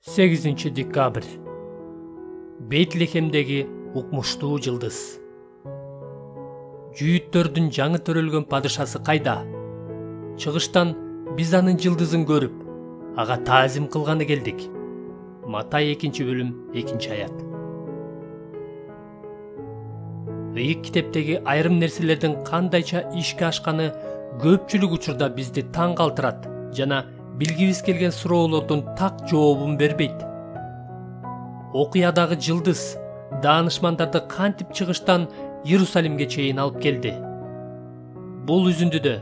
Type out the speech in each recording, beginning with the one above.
8-декабрь. Бейтлехемдеги укмуштуу жылдыз. Жүйүттөрдүн жаңы төрөлгөн падышасы кайда? Чыгыштан биз анын жылдызын көрүп, ага таазим кылганы келдик. Матай 2-бөлүм 2-аят. Ыйык китептеги айрым нерселердин кандайча ишке ашканы көпчүлүк учурда бизди таң калтырат жана билгибиз келген суроолордун так жообун бербейт. Окуядагы жылдыз даанышмандарды кантип чыгыштан Иерусалимге чейин алып келди? Бул үзүндүдө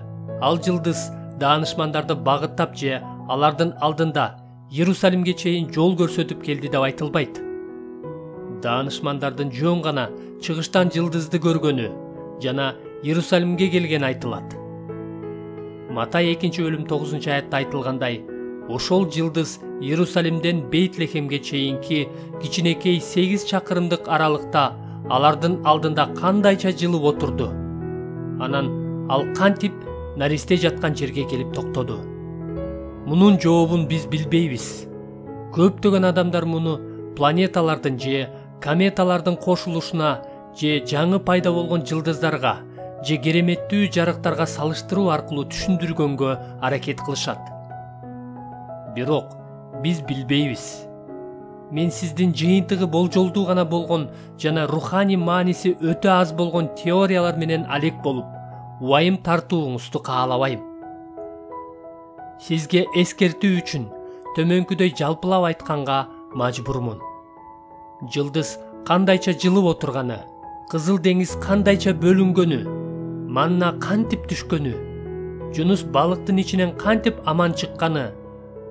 ал жылдыз даанышмандарды багыттап же алардын алдында Иерусалимге чейин жол көрсөтүп келди деп айтылбайт. Даанышмандардын жөн гана чыгыштан жылдызды көргөнү жана Иерусалимге келгени айтылат. Матай 2-бөлүм 9-аятта айтылгандай, ошол жылдыз Иерусалимден Бейтлехемге чейинки кичинекей 8 чакырымдык аралыкта алардын алдында кандайча жылып отурду. Анан ал кантип наристе жаткан жерге келип токтоду. Мунун жообун биз билбейбиз. Көптөгөн адамдар муну планеталардын же кометалардын кошулушуна же жаңы пайда болгон жылдыздарга же кереметтүү жарыктарга салыштыруу аркылуу түшүндүргөнгө аракет кылышат. Бирок биз билбейбиз. Мен сиздин жыйынтыгы болжолдуу гана болгон жана руханий мааниси өтө аз болгон теориялар менен алек болуп, убайым тартууңузду каалабайм. Сизге эскертүү үчүн төмөнкүдөй жалпылап айтканга мажбурмун. Жылдыз кандайча жылып отурганы, Кызыл деңиз кандайча бөлүнгөнү, манна кантип түшкөнү, Жунус балыктын ичинен кантип аман чыкканы,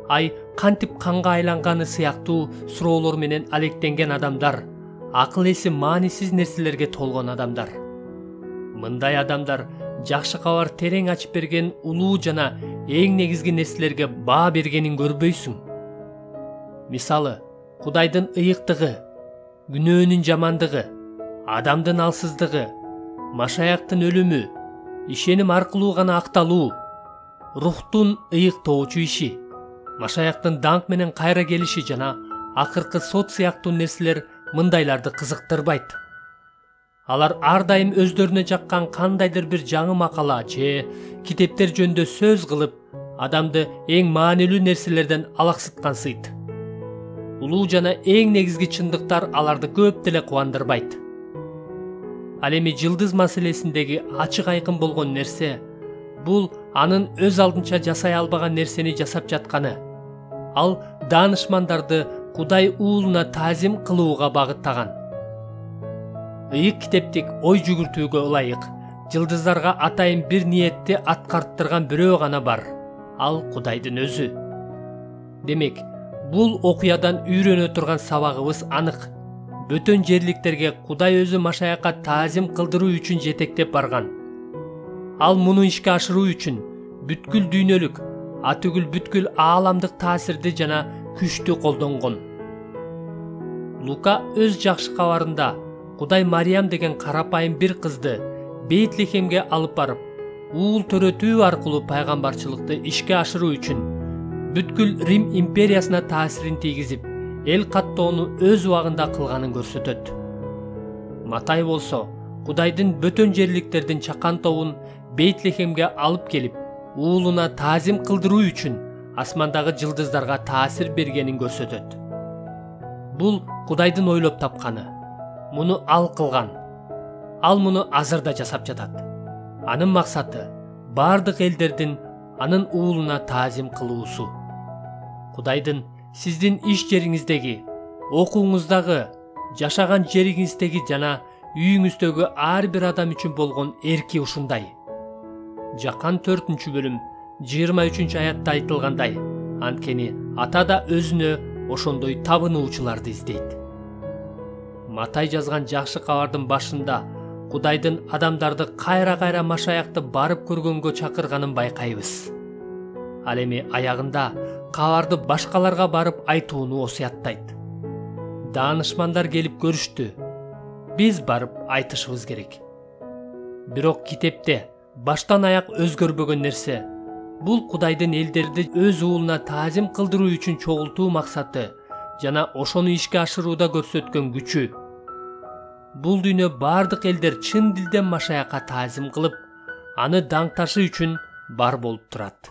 ай кантип канга айланганы сыяктуу суроолор менен алектенген адамдар, акыл эси маанисиз нерселерге толгон адамдар. Мындай адамдар жакшы кабар терең ачып берген улуу жана эң негизги нерселерге баа бергенин көрбөйсүң. Мисалы, Кудайдын ыйыктыгы, күнөөнүн жамандыгы, адамдын алсыздыгы, Машаяктын өлүмү, ишеним аркылуу гана акталуу, рухтун ыйыктоочу иши, Машаяктын даңк менен кайра келиши жана акыркы сот сыяктуу нерселер мындайларды кызыктырбайт. Алар ар дайым өздөрүнө жаккан кандайдыр бир жаңы макала же китептер жөнүндө сөз кылып, адамды эң маанилүү нерселерден алаксыткансыйт. Улуу жана эң негизги чындыктар аларды көп деле кубандырбайт. Ал эми жылдыз маселесиндеги ачык айкын болгон нерсе бул анын өз алдынча жасай албаган нерсени жасап жатканы. Ал даанышмандарды Кудай уулуна таазим кылууга багыттаган. Ыйык китептик ой жүгүртүүгө ылайык жылдыздарга атайын бир ниетти аткарттырган бирөө гана бар. Ал Кудайдын өзү. Демек, бул окуядан үйрөнө турган сабагыбыз анык. Бөтөн жерликтерге Кудай өзү Машаякка таазим кылдыруу үчүн жетектеп барган. Ал муну ишке ашыруу үчүн бүткүл дүйнөлүк, атүгүл бүткүл ааламдык таасирди жана күчтү колдонгон. Лука өз жакшы кабарында Кудай Мариям деген карапайым бир кызды Бейтлехемге алып барып, уул төрөтүү аркылуу пайгамбарчылыкты ишке ашыруу үчүн бүткүл Рим империясына таасирин тийгизип, эл каттоону өз убагында кылганын көрсөтөт. Матай болсо, Кудайдын бөтөн жерликтердин чакан тобун Бейтлехемге алып келип, уулуна таазим кылдыруу үчүн асмандагы жылдыздарга таасир бергенин көрсөтөт. Бул Кудайдын ойлоп тапканы. Муну ал кылган. Ал муну азыр да жасап жатат. Анын максаты бардык элдердин анын уулуна таазим кылуусу. Кудайдын сиздин иш жериңиздеги, окууңуздагы, жашаган жериңиздеги жана үйүңүздөгү ар бир адам үчүн болгон эрки ушундай. Жакан 4-бөлүм 23-аятта айтылгандай, анткени ата да өзүнө ошондой табынуучуларды издейт. Матай жазган жакшы кабардын башында Кудайдын адамдарды кайра-кайра Машаякты барып көргөнгө чакырганын байкайбыз. Ал эми аягында кабарды башкаларга барып айтууну осуяттайт. Даанышмандар келип көрүштү. Биз барып айтышыбыз керек. Бирок китепте баштан аяк өзгөрбөгөн нерсе бул Кудайдын элдерди өз уулуна таазим кылдыруу үчүн чогултуу максаты жана ошону ишке ашырууда көрсөткөн күчү. Бул дүйнө бардык элдер чын дилден машаякка таазим кылып, аны даңкташы үчүн бар болуп турат.